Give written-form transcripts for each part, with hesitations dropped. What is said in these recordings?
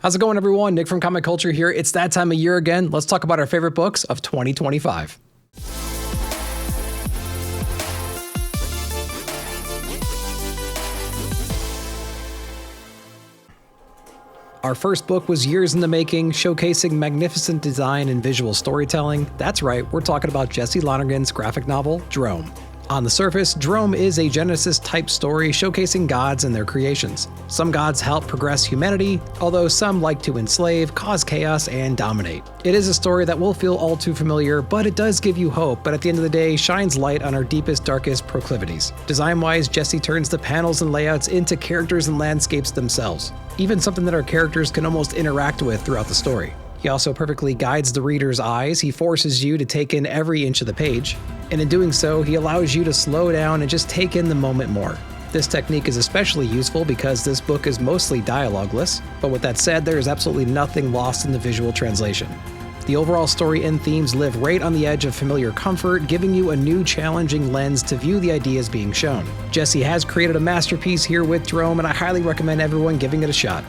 How's it going, everyone? Nick from Comic Culture here. It's that time of year again. Let's talk about our favorite books of 2025. Our first book was years in the making, showcasing magnificent design and visual storytelling. That's right, we're talking about Jesse Lonergan's graphic novel, Drome. On the surface, Drome is a Genesis-type story showcasing gods and their creations. Some gods help progress humanity, although some like to enslave, cause chaos, and dominate. It is a story that will feel all too familiar, but it does give you hope, but at the end of the day, shines light on our deepest, darkest proclivities. Design-wise, Jesse turns the panels and layouts into characters and landscapes themselves, even something that our characters can almost interact with throughout the story. He also perfectly guides the reader's eyes. He forces you to take in every inch of the page, and in doing so, he allows you to slow down and just take in the moment more. This technique is especially useful because this book is mostly dialogueless, but with that said, there is absolutely nothing lost in the visual translation. The overall story and themes live right on the edge of familiar comfort, giving you a new challenging lens to view the ideas being shown. Jesse has created a masterpiece here with Drome, and I highly recommend everyone giving it a shot.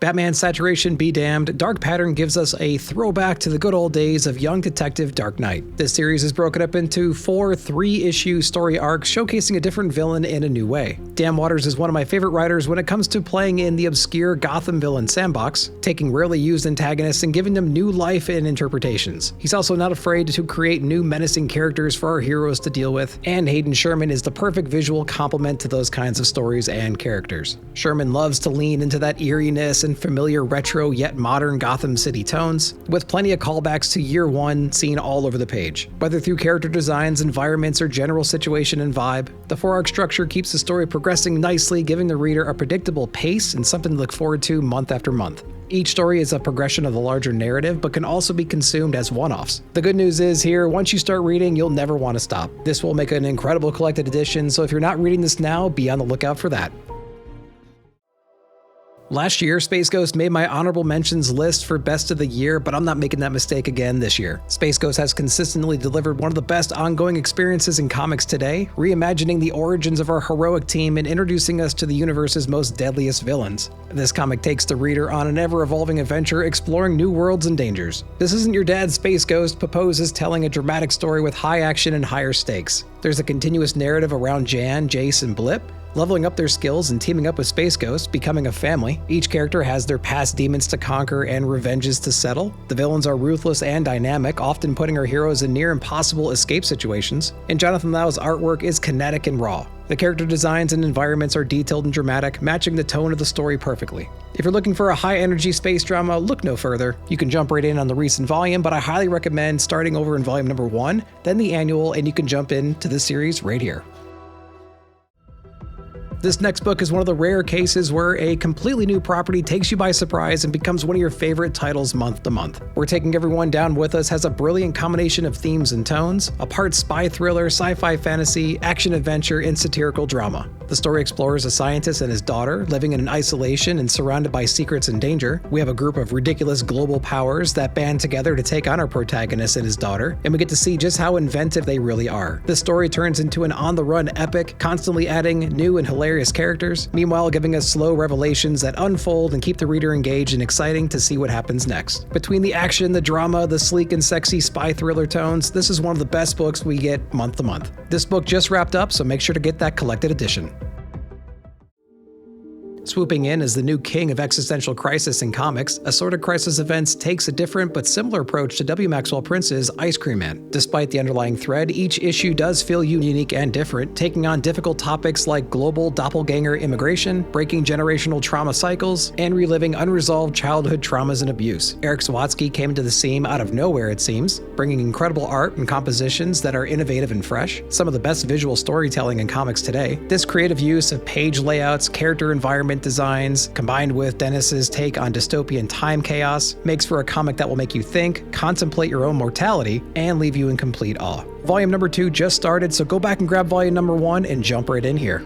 Batman Saturation Be Damned, Dark Pattern gives us a throwback to the good old days of young detective Dark Knight. This series is broken up into 4 3-issue story arcs showcasing a different villain in a new way. Dan Watters is one of my favorite writers when it comes to playing in the obscure Gotham villain sandbox, taking rarely used antagonists and giving them new life and interpretations. He's also not afraid to create new menacing characters for our heroes to deal with, and Hayden Sherman is the perfect visual complement to those kinds of stories and characters. Sherman loves to lean into that eeriness and familiar retro yet modern Gotham City tones, with plenty of callbacks to Year One seen all over the page. Whether through character designs, environments, or general situation and vibe, the 4-arc structure keeps the story progressing nicely, giving the reader a predictable pace and something to look forward to month after month. Each story is a progression of the larger narrative, but can also be consumed as one-offs. The good news is here, once you start reading, you'll never want to stop. This will make an incredible collected edition, so if you're not reading this now, be on the lookout for that. Last year, Space Ghost made my honorable mentions list for best of the year, but I'm not making that mistake again this year. Space Ghost has consistently delivered one of the best ongoing experiences in comics today, reimagining the origins of our heroic team and introducing us to the universe's most deadliest villains. This comic takes the reader on an ever-evolving adventure exploring new worlds and dangers. This isn't your dad's Space Ghost proposes telling a dramatic story with high action and higher stakes. There's a continuous narrative around Jan, Jace, and Blip, leveling up their skills and teaming up with Space Ghost, becoming a family. Each character has their past demons to conquer and revenges to settle. The villains are ruthless and dynamic, often putting our heroes in near impossible escape situations. And Jonathan Lau's artwork is kinetic and raw. The character designs and environments are detailed and dramatic, matching the tone of the story perfectly. If you're looking for a high-energy space drama, look no further. You can jump right in on the recent volume, but I highly recommend starting over in volume number 1, then the annual, and you can jump into this series right here. This next book is one of the rare cases where a completely new property takes you by surprise and becomes one of your favorite titles month to month. We're Taking Everyone Down With Us has a brilliant combination of themes and tones, a part spy thriller, sci-fi fantasy, action-adventure, and satirical drama. The story explores a scientist and his daughter living in isolation and surrounded by secrets and danger. We have a group of ridiculous global powers that band together to take on our protagonist and his daughter, and we get to see just how inventive they really are. This story turns into an on-the-run epic, constantly adding new and hilarious characters, meanwhile giving us slow revelations that unfold and keep the reader engaged and exciting to see what happens next. Between the action, the drama, the sleek and sexy spy thriller tones, this is one of the best books we get month to month. This book just wrapped up, so make sure to get that collected edition. Swooping in as the new king of existential crisis in comics, Assorted Crisis Events takes a different but similar approach to W. Maxwell Prince's Ice Cream Man. Despite the underlying thread, each issue does feel unique and different, taking on difficult topics like global doppelganger immigration, breaking generational trauma cycles, and reliving unresolved childhood traumas and abuse. Eric Sawatsky came into the scene out of nowhere, it seems, bringing incredible art and compositions that are innovative and fresh, some of the best visual storytelling in comics today. This creative use of page layouts, character environment designs, combined with Dennis's take on dystopian time chaos, makes for a comic that will make you think, contemplate your own mortality, and leave you in complete awe. Volume number 2 just started, so go back and grab volume number 1 and jump right in here.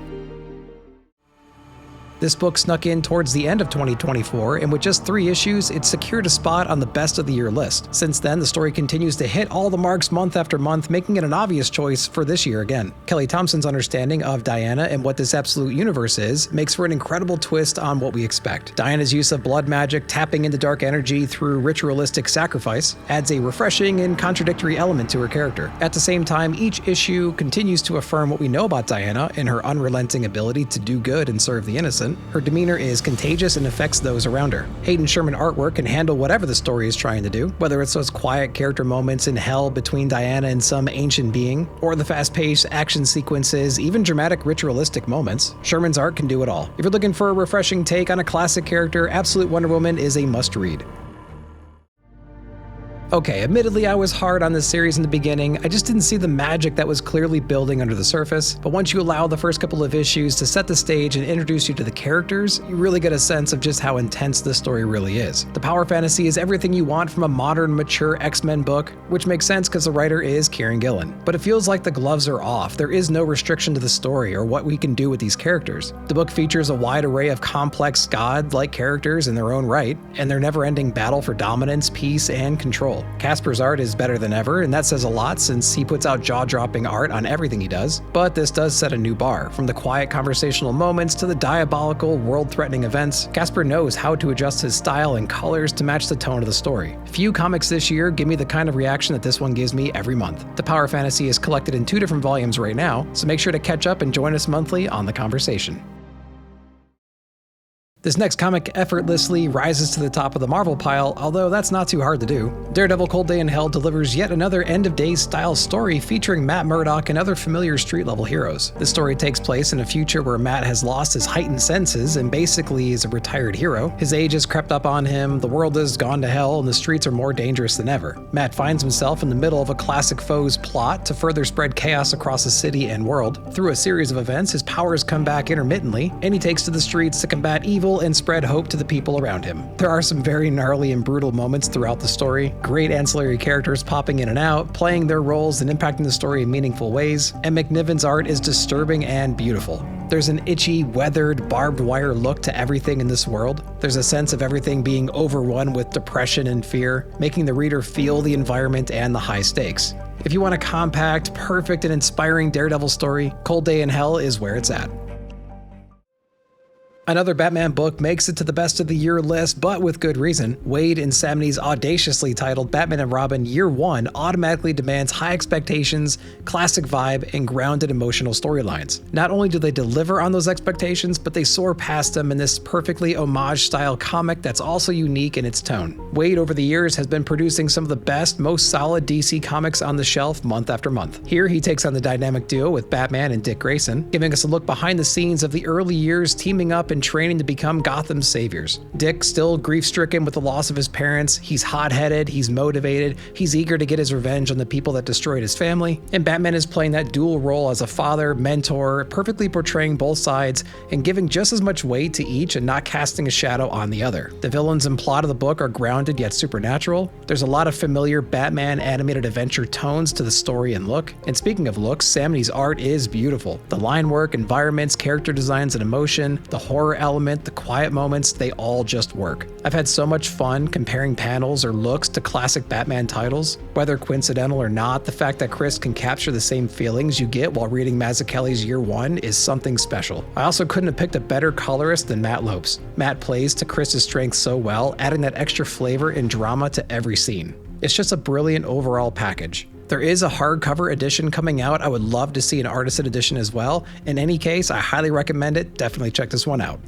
This book snuck in towards the end of 2024, and with just 3 issues, it secured a spot on the best of the year list. Since then, the story continues to hit all the marks month after month, making it an obvious choice for this year again. Kelly Thompson's understanding of Diana and what this absolute universe is makes for an incredible twist on what we expect. Diana's use of blood magic, tapping into dark energy through ritualistic sacrifice, adds a refreshing and contradictory element to her character. At the same time, each issue continues to affirm what we know about Diana and her unrelenting ability to do good and serve the innocent. Her demeanor is contagious and affects those around her. Hayden Sherman artwork can handle whatever the story is trying to do, whether it's those quiet character moments in hell between Diana and some ancient being, or the fast-paced action sequences, even dramatic ritualistic moments. Sherman's art can do it all. If you're looking for a refreshing take on a classic character, Absolute Wonder Woman is a must-read. Okay, admittedly I was hard on this series in the beginning. I just didn't see the magic that was clearly building under the surface, but once you allow the first couple of issues to set the stage and introduce you to the characters, you really get a sense of just how intense this story really is. The power fantasy is everything you want from a modern, mature X-Men book, which makes sense because the writer is Kieran Gillen. But it feels like the gloves are off. There is no restriction to the story or what we can do with these characters. The book features a wide array of complex god-like characters in their own right, and their never-ending battle for dominance, peace, and control. Casper's art is better than ever, and that says a lot since he puts out jaw-dropping art on everything he does, but this does set a new bar. From the quiet conversational moments to the diabolical, world-threatening events, Casper knows how to adjust his style and colors to match the tone of the story. Few comics this year give me the kind of reaction that this one gives me every month. The power fantasy is collected in 2 different volumes right now, so make sure to catch up and join us monthly on the conversation. This next comic effortlessly rises to the top of the Marvel pile, although that's not too hard to do. Daredevil Cold Day in Hell delivers yet another end-of-days style story featuring Matt Murdock and other familiar street-level heroes. This story takes place in a future where Matt has lost his heightened senses and basically is a retired hero. His age has crept up on him, the world has gone to hell, and the streets are more dangerous than ever. Matt finds himself in the middle of a classic foe's plot to further spread chaos across the city and world. Through a series of events, his powers come back intermittently, and he takes to the streets to combat evil and spread hope to the people around him. There are some very gnarly and brutal moments throughout the story, great ancillary characters popping in and out, playing their roles and impacting the story in meaningful ways, and McNiven's art is disturbing and beautiful. There's an itchy, weathered, barbed wire look to everything in this world. There's a sense of everything being overrun with depression and fear, making the reader feel the environment and the high stakes. If you want a compact, perfect, and inspiring Daredevil story, Cold Day in Hell is where it's at. Another Batman book makes it to the best of the year list, but with good reason. Wade and Samney's audaciously titled Batman and Robin Year 1 automatically demands high expectations, classic vibe, and grounded emotional storylines. Not only do they deliver on those expectations, but they soar past them in this perfectly homage-style comic that's also unique in its tone. Wade over the years has been producing some of the best, most solid DC comics on the shelf month after month. Here he takes on the dynamic duo with Batman and Dick Grayson, giving us a look behind the scenes of the early years teaming up and training to become Gotham's saviors. Dick, still grief-stricken with the loss of his parents, he's hot-headed, he's motivated, he's eager to get his revenge on the people that destroyed his family, and Batman is playing that dual role as a father, mentor, perfectly portraying both sides and giving just as much weight to each and not casting a shadow on the other. The villains and plot of the book are grounded yet supernatural. There's a lot of familiar Batman animated adventure tones to the story and look. And speaking of looks, Samney's art is beautiful. The line work, environments, character designs, and emotion, the horror element, the quiet moments, they all just work. I've had so much fun comparing panels or looks to classic Batman titles. Whether coincidental or not, the fact that Chris can capture the same feelings you get while reading Mazzucchelli's Year 1 is something special. I also couldn't have picked a better colorist than Matt Lopes. Matt plays to Chris's strengths so well, adding that extra flavor and drama to every scene. It's just a brilliant overall package. There is a hardcover edition coming out. I would love to see an artisan edition as well. In any case, I highly recommend it. Definitely check this one out.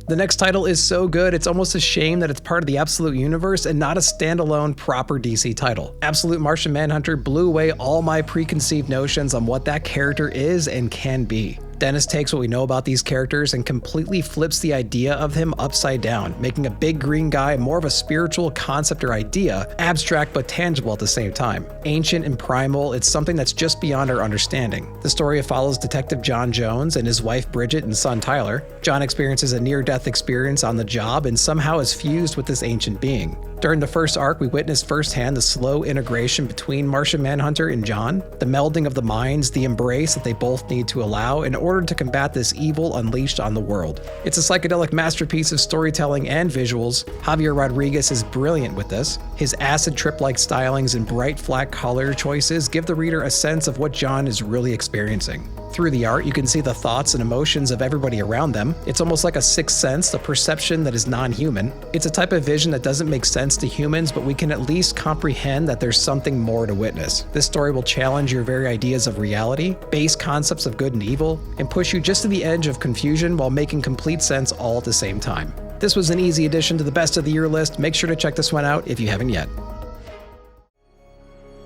The next title is so good, it's almost a shame that it's part of the Absolute universe and not a standalone proper DC title. Absolute Martian Manhunter blew away all my preconceived notions on what that character is and can be. Dennis takes what we know about these characters and completely flips the idea of him upside down, making a big green guy more of a spiritual concept or idea, abstract but tangible at the same time. Ancient and primal, it's something that's just beyond our understanding. The story follows Detective John Jones and his wife Bridget and son Tyler. John experiences a near-death experience on the job and somehow is fused with this ancient being. During the first arc, we witnessed firsthand the slow integration between Martian Manhunter and John, the melding of the minds, the embrace that they both need to allow in order to combat this evil unleashed on the world. It's a psychedelic masterpiece of storytelling and visuals. Javier Rodriguez is brilliant with this. His acid trip-like stylings and bright flat color choices give the reader a sense of what John is really experiencing. Through the art, you can see the thoughts and emotions of everybody around them. It's almost like a sixth sense, a perception that is non-human. It's a type of vision that doesn't make sense to humans, but we can at least comprehend that there's something more to witness. This story will challenge your very ideas of reality, base concepts of good and evil, and push you just to the edge of confusion while making complete sense all at the same time. This was an easy addition to the best of the year list. Make sure to check this one out if you haven't yet.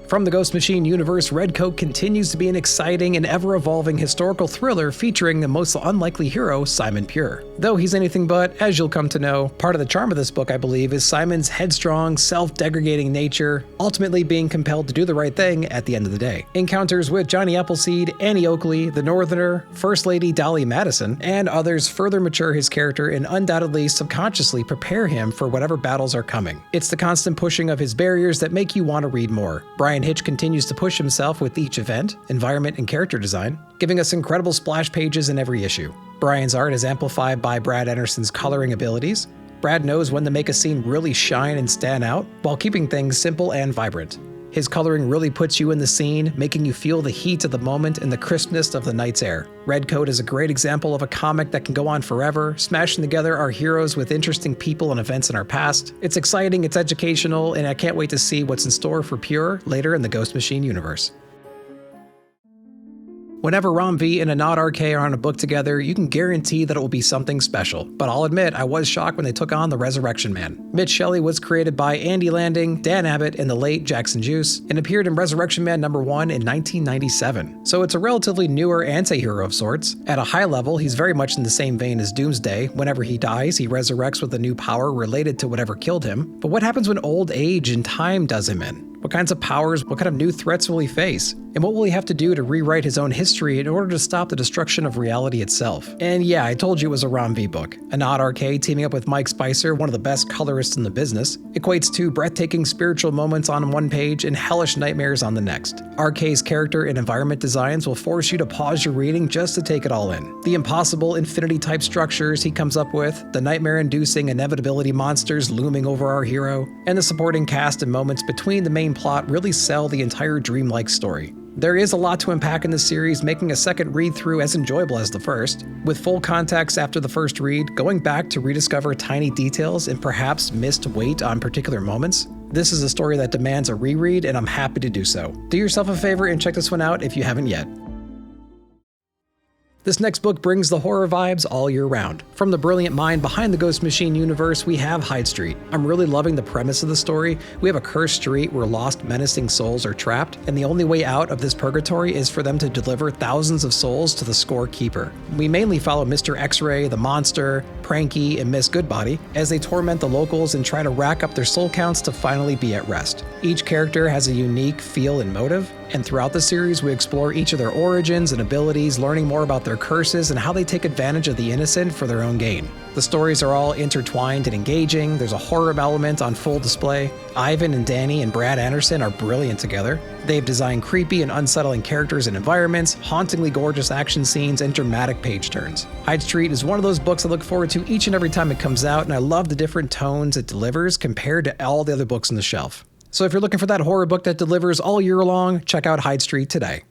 From the Ghost Machine universe, Redcoat continues to be an exciting and ever-evolving historical thriller featuring the most unlikely hero, Simon Pure. Though he's anything but, as you'll come to know, part of the charm of this book, I believe, is Simon's headstrong, self-degrading nature, ultimately being compelled to do the right thing at the end of the day. Encounters with Johnny Appleseed, Annie Oakley, the Northerner, First Lady Dolly Madison, and others further mature his character and undoubtedly subconsciously prepare him for whatever battles are coming. It's the constant pushing of his barriers that make you want to read more. Brian Hitch continues to push himself with each event, environment, and character design, giving us incredible splash pages in every issue. Brian's art is amplified by Brad Anderson's coloring abilities. Brad knows when to make a scene really shine and stand out, while keeping things simple and vibrant. His coloring really puts you in the scene, making you feel the heat of the moment and the crispness of the night's air. Redcoat is a great example of a comic that can go on forever, smashing together our heroes with interesting people and events in our past. It's exciting, it's educational, and I can't wait to see what's in store for Pure later in the Ghost Machine universe. Whenever Rom V and Anad RK are on a book together, you can guarantee that it will be something special. But I'll admit, I was shocked when they took on the Resurrection Man. Mitch Shelley was created by Andy Landing, Dan Abbott, and the late Jackson Juice, and appeared in Resurrection Man #1 in 1997. So it's a relatively newer anti-hero of sorts. At a high level, he's very much in the same vein as Doomsday. Whenever he dies, he resurrects with a new power related to whatever killed him. But what happens when old age and time does him in? What kinds of powers, what kind of new threats will he face? And what will he have to do to rewrite his own history in order to stop the destruction of reality itself? And yeah, I told you it was a Rom V book. Anad RK teaming up with Mike Spicer, one of the best colorists in the business, equates to breathtaking spiritual moments on one page and hellish nightmares on the next. RK's character and environment designs will force you to pause your reading just to take it all in. The impossible infinity-type structures he comes up with, the nightmare-inducing inevitability monsters looming over our hero, and the supporting cast and moments between the main plot really sell the entire dreamlike story. There is a lot to unpack in this series, making a second read-through as enjoyable as the first. With full context after the first read, going back to rediscover tiny details and perhaps missed weight on particular moments, this is a story that demands a reread, and I'm happy to do so. Do yourself a favor and check this one out if you haven't yet. This next book brings the horror vibes all year round. From the brilliant mind behind the Ghost Machine universe, we have Hyde Street. I'm really loving the premise of the story. We have a cursed street where lost, menacing souls are trapped, and the only way out of this purgatory is for them to deliver thousands of souls to the scorekeeper. We mainly follow Mr. X-Ray, the monster, Pranky, and Miss Goodbody as they torment the locals and try to rack up their soul counts to finally be at rest. Each character has a unique feel and motive, and throughout the series we explore each of their origins and abilities, learning more about their curses and how they take advantage of the innocent for their own gain. The stories are all intertwined and engaging. There's a horror element on full display. Ivan and Danny and Brad Anderson are brilliant together. They've designed creepy and unsettling characters and environments, hauntingly gorgeous action scenes, and dramatic page turns. Hyde Street is one of those books I look forward to each and every time it comes out, and I love the different tones it delivers compared to all the other books on the shelf. So if you're looking for that horror book that delivers all year long, check out Hyde Street today.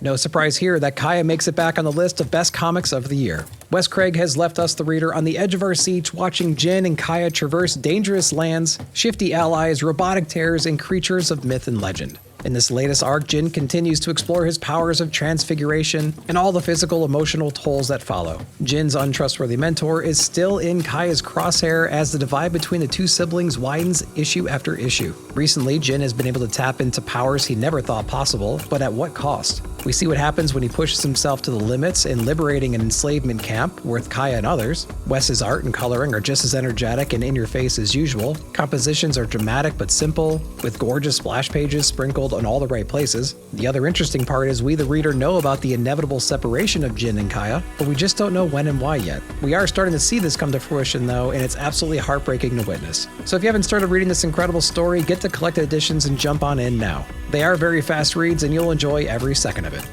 No surprise here that Kaya makes it back on the list of best comics of the year. Wes Craig has left us, the reader, on the edge of our seats watching Jin and Kaya traverse dangerous lands, shifty allies, robotic terrors, and creatures of myth and legend. In this latest arc, Jin continues to explore his powers of transfiguration and all the physical, emotional tolls that follow. Jin's untrustworthy mentor is still in Kaya's crosshair as the divide between the two siblings widens issue after issue. Recently, Jin has been able to tap into powers he never thought possible, but at what cost? We see what happens when he pushes himself to the limits in liberating an enslavement camp with Kaya and others. Wes's art and coloring are just as energetic and in your face as usual. Compositions are dramatic but simple, with gorgeous splash pages sprinkled on all the right places. The other interesting part is we the reader know about the inevitable separation of Jin and Kaya, but we just don't know when and why yet. We are starting to see this come to fruition though, and it's absolutely heartbreaking to witness. So if you haven't started reading this incredible story, get the collected editions and jump on in now. They are very fast reads and you'll enjoy every second of it.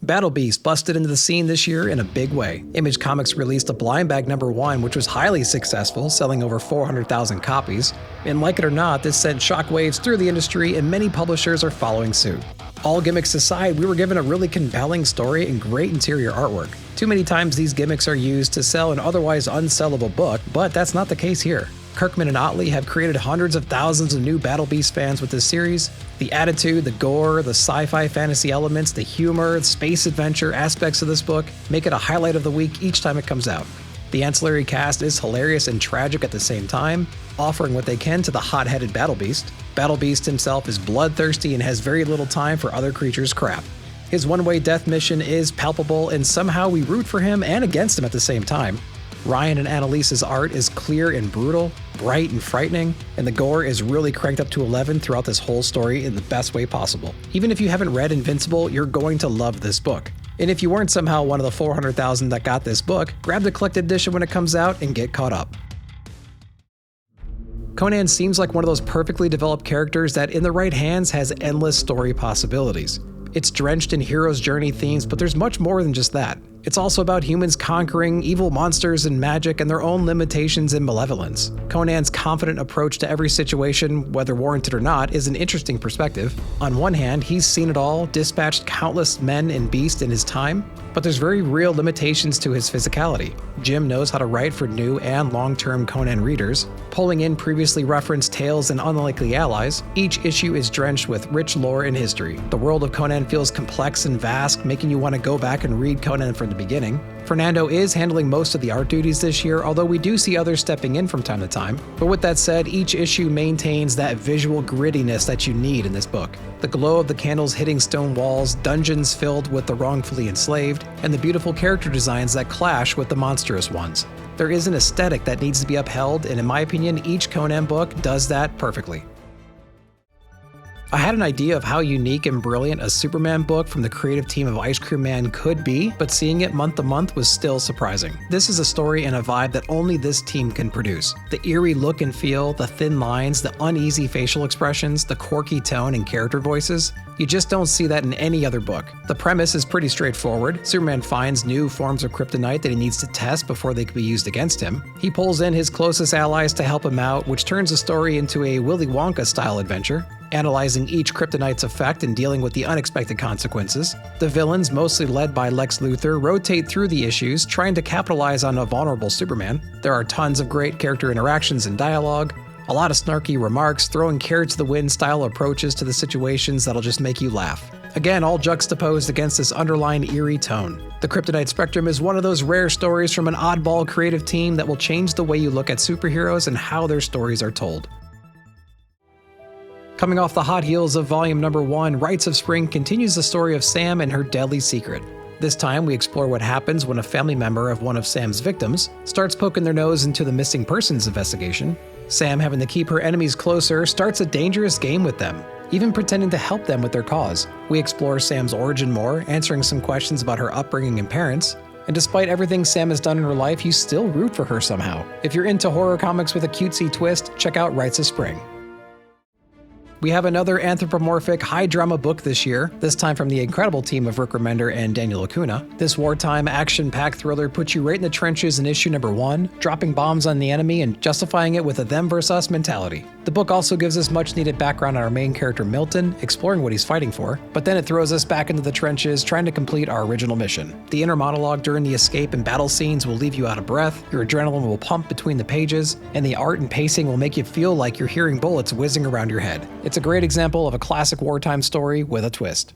Battle Beast busted into the scene this year in a big way. Image Comics released a blind bag #1, which was highly successful, selling over 400,000 copies. And like it or not, this sent shockwaves through the industry and many publishers are following suit. All gimmicks aside, we were given a really compelling story and great interior artwork. Too many times these gimmicks are used to sell an otherwise unsellable book, but that's not the case here. Kirkman and Otley have created hundreds of thousands of new Battle Beast fans with this series. The attitude, the gore, the sci-fi fantasy elements, the humor, the space adventure aspects of this book make it a highlight of the week each time it comes out. The ancillary cast is hilarious and tragic at the same time, offering what they can to the hot-headed Battle Beast. Battle Beast himself is bloodthirsty and has very little time for other creatures' crap. His one-way death mission is palpable, and somehow we root for him and against him at the same time. Ryan and Annalise's art is clear and brutal, bright and frightening, and the gore is really cranked up to 11 throughout this whole story in the best way possible. Even if you haven't read Invincible, you're going to love this book. And if you weren't somehow one of the 400,000 that got this book, grab the collected edition when it comes out and get caught up. Conan seems like one of those perfectly developed characters that in the right hands has endless story possibilities. It's drenched in hero's journey themes, but there's much more than just that. It's also about humans conquering evil monsters and magic and their own limitations and malevolence. Conan's confident approach to every situation, whether warranted or not, is an interesting perspective. On one hand, he's seen it all, dispatched countless men and beasts in his time, but there's very real limitations to his physicality. Jim knows how to write for new and long-term Conan readers, pulling in previously referenced tales and unlikely allies. Each issue is drenched with rich lore and history. The world of Conan feels complex and vast, making you want to go back and read Conan from the beginning. Fernando is handling most of the art duties this year, although we do see others stepping in from time to time. But with that said, each issue maintains that visual grittiness that you need in this book. The glow of the candles hitting stone walls, dungeons filled with the wrongfully enslaved, and the beautiful character designs that clash with the monstrous ones. There is an aesthetic that needs to be upheld, and in my opinion, each Conan book does that perfectly. I had an idea of how unique and brilliant a Superman book from the creative team of Ice Cream Man could be, but seeing it month to month was still surprising. This is a story and a vibe that only this team can produce. The eerie look and feel, the thin lines, the uneasy facial expressions, the quirky tone and character voices, you just don't see that in any other book. The premise is pretty straightforward. Superman finds new forms of kryptonite that he needs to test before they can be used against him. He pulls in his closest allies to help him out, which turns the story into a Willy Wonka-style adventure, analyzing each kryptonite's effect and dealing with the unexpected consequences. The villains, mostly led by Lex Luthor, rotate through the issues, trying to capitalize on a vulnerable Superman. There are tons of great character interactions and dialogue, a lot of snarky remarks, throwing carrots to the wind style approaches to the situations that'll just make you laugh. Again, all juxtaposed against this underlying eerie tone. The Kryptonite Spectrum is one of those rare stories from an oddball creative team that will change the way you look at superheroes and how their stories are told. Coming off the hot heels of volume #1, Rites of Spring continues the story of Sam and her deadly secret. This time, we explore what happens when a family member of one of Sam's victims starts poking their nose into the missing persons investigation. Sam, having to keep her enemies closer, starts a dangerous game with them, even pretending to help them with their cause. We explore Sam's origin more, answering some questions about her upbringing and parents. And despite everything Sam has done in her life, you still root for her somehow. If you're into horror comics with a cutesy twist, check out Rites of Spring. We have another anthropomorphic high drama book this year, this time from the incredible team of Rick Remender and Daniel Acuna. This wartime action-packed thriller puts you right in the trenches in issue #1, dropping bombs on the enemy and justifying it with a them versus us mentality. The book also gives us much needed background on our main character Milton, exploring what he's fighting for, but then it throws us back into the trenches trying to complete our original mission. The inner monologue during the escape and battle scenes will leave you out of breath, your adrenaline will pump between the pages, and the art and pacing will make you feel like you're hearing bullets whizzing around your head. It's a great example of a classic wartime story with a twist.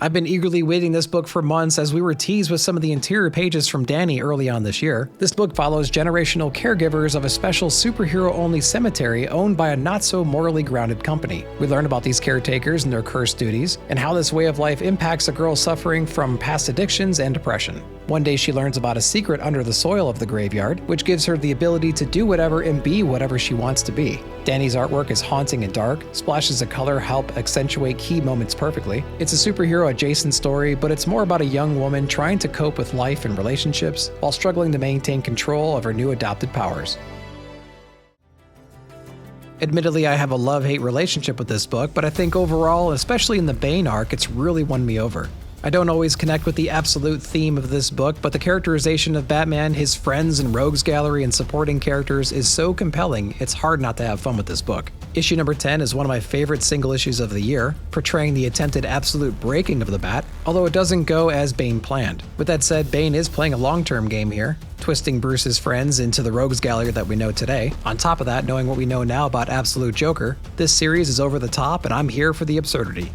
I've been eagerly waiting this book for months as we were teased with some of the interior pages from Danny early on this year. This book follows generational caregivers of a special superhero-only cemetery owned by a not-so-morally grounded company. We learn about these caretakers and their cursed duties, and how this way of life impacts a girl suffering from past addictions and depression. One day she learns about a secret under the soil of the graveyard, which gives her the ability to do whatever and be whatever she wants to be. Danny's artwork is haunting and dark, splashes of color help accentuate key moments perfectly. It's a superhero-adjacent story, but it's more about a young woman trying to cope with life and relationships while struggling to maintain control of her new adopted powers. Admittedly, I have a love-hate relationship with this book, but I think overall, especially in the Bane arc, it's really won me over. I don't always connect with the absolute theme of this book, but the characterization of Batman, his friends and rogues gallery and supporting characters is so compelling, it's hard not to have fun with this book. Issue number 10 is one of my favorite single issues of the year, portraying the attempted absolute breaking of the Bat, although it doesn't go as Bane planned. With that said, Bane is playing a long-term game here, twisting Bruce's friends into the rogues gallery that we know today. On top of that, knowing what we know now about Absolute Joker, this series is over the top and I'm here for the absurdity.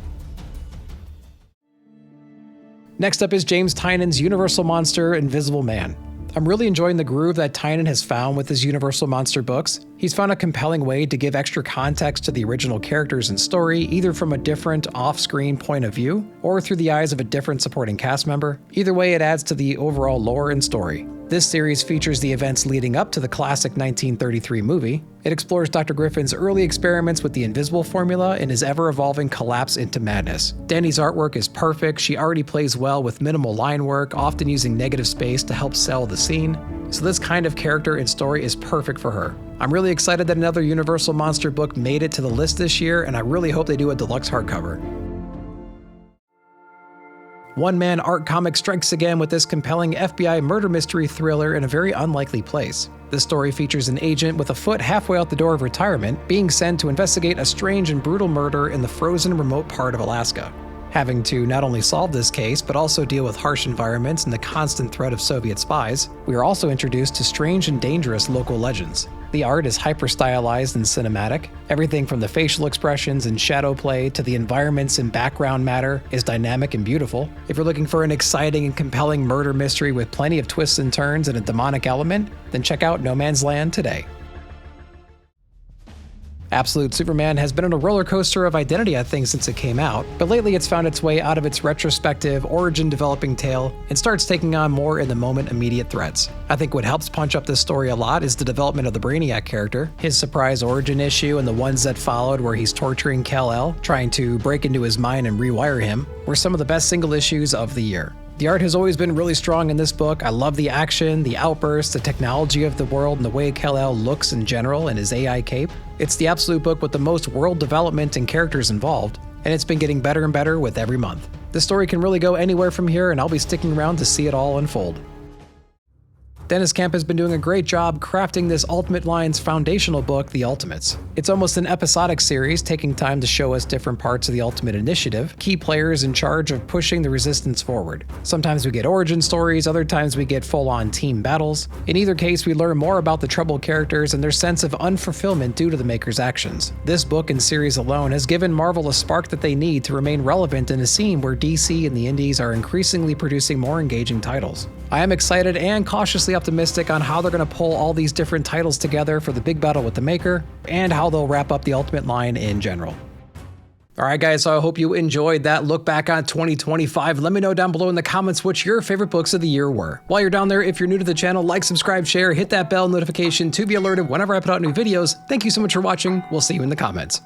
Next up is James Tynion's Universal Monster, Invisible Man. I'm really enjoying the groove that Tynion has found with his Universal Monster books. He's found a compelling way to give extra context to the original characters and story, either from a different off-screen point of view, or through the eyes of a different supporting cast member. Either way, it adds to the overall lore and story. This series features the events leading up to the classic 1933 movie. It explores Dr. Griffin's early experiments with the Invisible formula and his ever-evolving collapse into madness. Danny's artwork is perfect. She already plays well with minimal line work, often using negative space to help sell the scene. So this kind of character and story is perfect for her. I'm really excited that another Universal Monster book made it to the list this year, and I really hope they do a deluxe hardcover. One Man Art Comics strikes again with this compelling FBI murder mystery thriller in a very unlikely place. This story features an agent with a foot halfway out the door of retirement being sent to investigate a strange and brutal murder in the frozen remote part of Alaska. Having to not only solve this case, but also deal with harsh environments and the constant threat of Soviet spies, we are also introduced to strange and dangerous local legends. The art is hyper-stylized and cinematic. Everything from the facial expressions and shadow play to the environments and background matter is dynamic and beautiful. If you're looking for an exciting and compelling murder mystery with plenty of twists and turns and a demonic element, then check out No Man's Land today. Absolute Superman has been on a roller coaster of identity, I think, since it came out, but lately it's found its way out of its retrospective, origin-developing tale and starts taking on more in-the-moment immediate threats. I think what helps punch up this story a lot is the development of the Brainiac character, his surprise origin issue and the ones that followed where he's torturing Kal-El, trying to break into his mind and rewire him, were some of the best single issues of the year. The art has always been really strong in this book. I love the action, the outbursts, the technology of the world, and the way Kal-El looks in general and his AI cape. It's the absolute book with the most world development and characters involved, and it's been getting better and better with every month. The story can really go anywhere from here, and I'll be sticking around to see it all unfold. Dennis Camp has been doing a great job crafting this Ultimate Line's foundational book, The Ultimates. It's almost an episodic series, taking time to show us different parts of the Ultimate Initiative, key players in charge of pushing the Resistance forward. Sometimes we get origin stories, other times we get full-on team battles. In either case, we learn more about the troubled characters and their sense of unfulfillment due to the maker's actions. This book and series alone has given Marvel a spark that they need to remain relevant in a scene where DC and the indies are increasingly producing more engaging titles. I am excited and cautiously optimistic on how they're going to pull all these different titles together for the big battle with the maker, and how they'll wrap up the Ultimate line in general. Alright guys, so I hope you enjoyed that look back on 2025. Let me know down below in the comments what your favorite books of the year were. While you're down there, if you're new to the channel, like, subscribe, share, hit that bell notification to be alerted whenever I put out new videos. Thank you so much for watching. We'll see you in the comments.